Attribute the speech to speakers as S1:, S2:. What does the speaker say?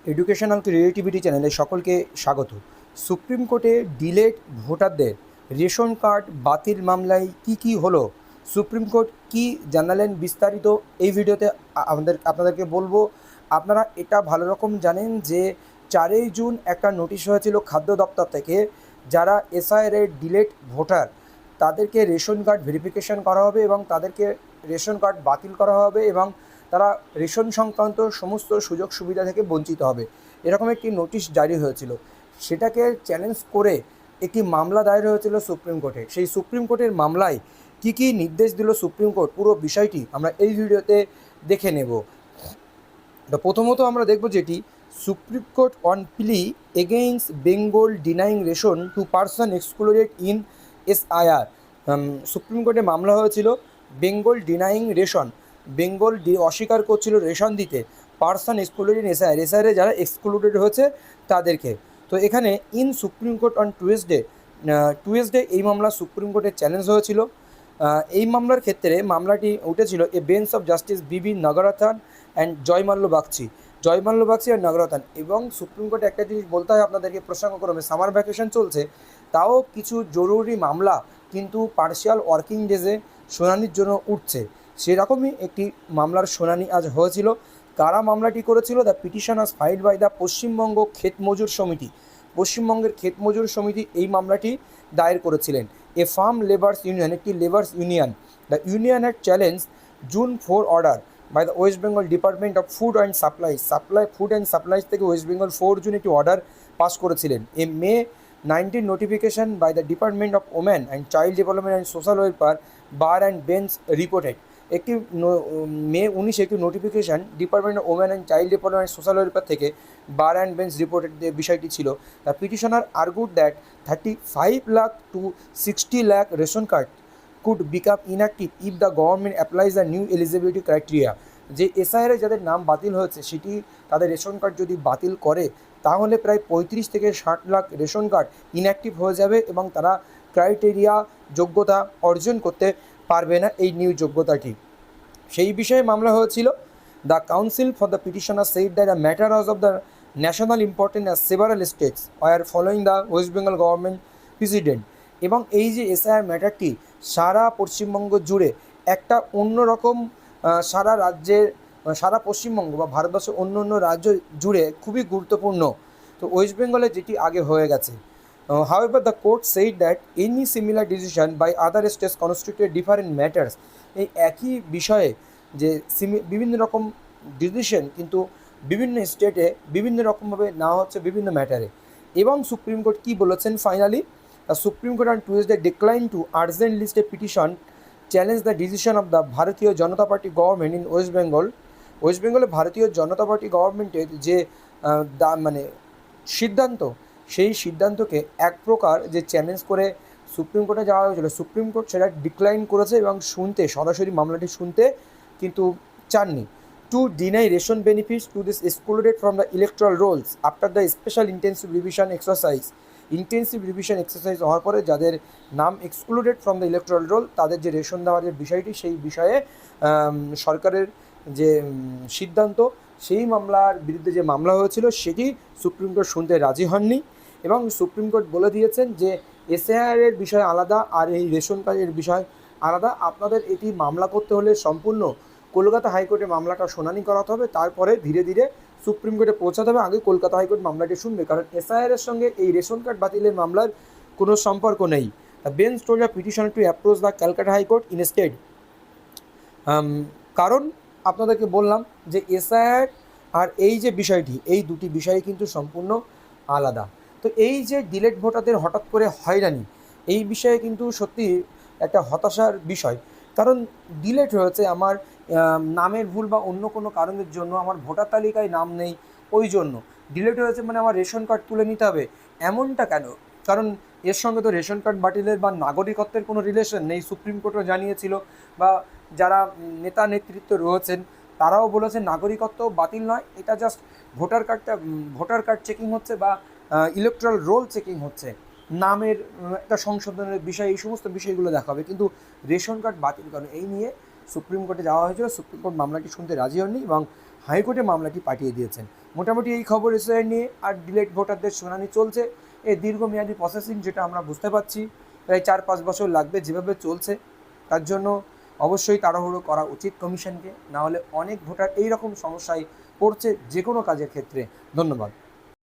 S1: Educational creativity চ্যানেলে সকলকে স্বাগত। সুপ্রিম কোর্টে ডিলেড ভোটারদের রেশন কার্ড বাতিল মামলায় কি হলো, সুপ্রিম কোর্ট কি জানালেন বিস্তারিত এই ভিডিওতে আপনাদেরকে বলবো। আপনারা এটা ভালো রকম জানেন যে 4ই জুন একটা নোটিশ হয়েছিল খাদ্য দপ্তর থেকে, যারা এসআইআর এর ডিলেড ভোটার তাদেরকে রেশন কার্ড ভেরিফিকেশন করা হবে এবং তাদেরকে রেশন কার্ড বাতিল করা হবে এবং তারা রেশন সংক্রান্ত সমস্ত সুযোগ সুবিধা থেকে বঞ্চিত হবে, এরকম একটি নোটিশ জারি হয়েছিল। সেটাকে চ্যালেঞ্জ করে একটি মামলা দায়ের হয়েছিল সুপ্রিম কোর্টে। সেই সুপ্রিম কোর্টের মামলায় কি নির্দেশ দিল সুপ্রিম কোর্ট, পুরো বিষয়টি আমরা এই ভিডিওতে দেখে নেব। তো প্রথমত আমরা দেখব যেটি supreme court on plea against Bengal denying ration to person excluded in SIR. Supreme কোর্টে মামলা হয়েছিল বেঙ্গল ডিনাইং রেশন, বেঙ্গল অস্বীকার করছিল রেশন দিতে পার্সন এক্সক্লুডেড ইন এসআইআর যারা এক্সক্লুডেড হয়েছে তাদেরকে। তো এখানে in supreme court on Tuesday এই মামলা সুপ্রিম কোর্টে চ্যালেঞ্জ হয়েছিল। এই মামলার ক্ষেত্রে মামলাটি উঠেছিল এ bench of justice Bibi নাগরাথান and Joymalya Bagchi আর নাগরাথান। এবং সুপ্রিম কোর্টে একটা জিনিস বলতে হয় আপনাদেরকে, প্রসঙ্গক্রমে সামার ভ্যাকেশন চলছে, তাও কিছু জরুরি মামলা কিন্তু পার্শিয়াল ওয়ার্কিং ডেজে শুনানির জন্য উঠছে। সেরকমই একটি মামলার শুনানি আজ হয়েছিল। কারা মামলাটি করেছিল? The petitioners filed by the Paschimbanga Kshet Majur সমিতি। পশ্চিমবঙ্গের ক্ষেত মজুর সমিতি এই মামলাটি দায়ের করেছিলেন। এ ফার্ম লেবার্স ইউনিয়ন, একটি labours union. The union had challenge June 4 order by the West Bengal department of food and food and supplies থেকে ওয়েস্ট বেঙ্গল 4 জুন একটি অর্ডার পাস করেছিলেন। A May 19 notification by the department of women and child development and social welfare bar and bench reported. একটি May 19 একটি notification department of women and child development and social welfare থেকে bar and bench reported বিষয়টি ছিল। The petitioner argued that 35 lakh to 60 lakh ration card could become inactive if the government applies the new eligibility criteria. যে এসআইআরে যাদের নাম বাতিল হয়েছে সেটি তাদের রেশন কার্ড যদি বাতিল করে তাহলে প্রায় 35 থেকে 60 লাখ রেশন কার্ড ইনঅ্যাক্টিভ হয়ে যাবে এবং তারা ক্রাইটেরিয়া যোগ্যতা অর্জন করতে পারবে না, এই নিউ যোগ্যতাটি। সেই বিষয়ে মামলা হয়েছিল। The council for the petitioner said that the matter of the national important as several states R following the West Bengal government president. এবং এই যে এসআইআর ম্যাটারটি সারা পশ্চিমবঙ্গ জুড়ে একটা অন্যরকম, সারা রাজ্যের, সারা পশ্চিমবঙ্গ বা ভারতবর্ষের অন্য অন্য রাজ্য জুড়ে খুবই গুরুত্বপূর্ণ। তো ওয়েস্ট বেঙ্গলে যেটি আগে হয়ে গেছে। However, the court said that any similar decision by other states constituted different matters. এই একই বিষয়ে যে বিভিন্ন রকম ডিসিশন কিন্তু বিভিন্ন স্টেটে বিভিন্ন রকমভাবে নেওয়া হচ্ছে বিভিন্ন ম্যাটারে। এবং সুপ্রিম কোর্ট কী বলেছেন finally? Supreme court on Tuesday decline to urgent list a petition challenge the decision of the Bharatiya Janata Party government in west Bengal. West বেঙ্গলে ভারতীয় জনতা পার্টি গভর্নমেন্টের যে মানে সিদ্ধান্ত, সেই সিদ্ধান্তকে এক প্রকার যে চ্যালেঞ্জ করে সুপ্রিম কোর্টে যাওয়া হয়েছিল, সুপ্রিম কোর্ট সেটা ডিক্লাইন করেছে এবং সরাসরি মামলাটি শুনতে কিন্তু চাননি। To deny ration benefits to this excluded from the electoral rolls after the special intensive revision exercise হওয়ার পরে যাদের নাম excluded from the electoral roll তাদের যে রেশন দেওয়ার যে বিষয়টি, সেই বিষয়ে সরকারের যে সিদ্ধান্ত, সেই মামলার বিরুদ্ধে যে মামলা হয়েছিল সেটি সুপ্রিম কোর্ট শুনতে রাজি হননি। এবং সুপ্রিম কোর্ট বলে দিয়েছেন যে এসআইআরের বিষয় আলাদা আর এই রেশন কার্ডের বিষয় আলাদা। আপনাদের এটি মামলা করতে হলে সম্পূর্ণ কলকাতা হাইকোর্টে মামলাটা শুনানি করাতে হবে, তারপরে ধীরে ধীরে সুপ্রিম কোর্টে পৌঁছাতে হবে। আগে কলকাতা হাইকোর্ট মামলাটি শুনবে, কারণ এসআইআরের সঙ্গে এই রেশন কার্ড বাতিলের মামলার কোনো সম্পর্ক নেই। The bench told the petitioner to approach the Calcutta high court instead. কারণ আপনাদেরকে বললাম যে এসআইআর আর এই যে বিষয়টি, এই দুটি বিষয় কিন্তু সম্পূর্ণ আলাদা। তো এই যে ডিলেট ভোটারদের হঠাৎ করে হয়রানি, এই বিষয়ে কিন্তু সত্যি একটা হতাশার বিষয়। কারণ ডিলেট হয়েছে আমার নামের ভুল বা অন্য কোনো কারণের জন্য, আমার ভোটার তালিকায় নাম নেই, ওই জন্য ডিলেট হয়েছে, মানে আমার রেশন কার্ড তুলে নিতে হবে, এমনটা কেন? কারণ এর সঙ্গে তো রেশন কার্ড বাতিলের বা নাগরিকত্বের কোনো রিলেশন নেই। সুপ্রিম কোর্টও জানিয়েছিল, বা যারা নেতা নেতৃত্ব রয়েছেন তারাও বলেছেন নাগরিকত্ব বাতিল নয়, এটা জাস্ট ভোটার কার্ড চেকিং হচ্ছে বা ইলেকট্রাল রোল চেকিং হচ্ছে, নামের একটা সংশোধনের বিষয়, এই সমস্ত বিষয়গুলো দেখা হবে। কিন্তু রেশন কার্ড বাতিল করেন, এই নিয়ে সুপ্রিম কোর্টে যাওয়া হয়েছিল, সুপ্রিম কোর্ট মামলাটি শুনতে রাজি হননি এবং হাইকোর্টে মামলাটি পাঠিয়ে দিয়েছেন। মোটামুটি এই খবর এসআইআর নিয়ে। আর ডিলেট ভোটারদের শুনানি চলছে, এই দীর্ঘমেয়াদী প্রসেসিং, যেটা আমরা বুঝতে পারছি প্রায় 4-5 বছর লাগবে যেভাবে চলছে। তার জন্য অবশ্যই তাড়াহুড়ো করা উচিত কমিশনকে, নাহলে অনেক ভোটার এই রকম সমস্যায় পড়ছে যে কোনো কাজের ক্ষেত্রে। ধন্যবাদ।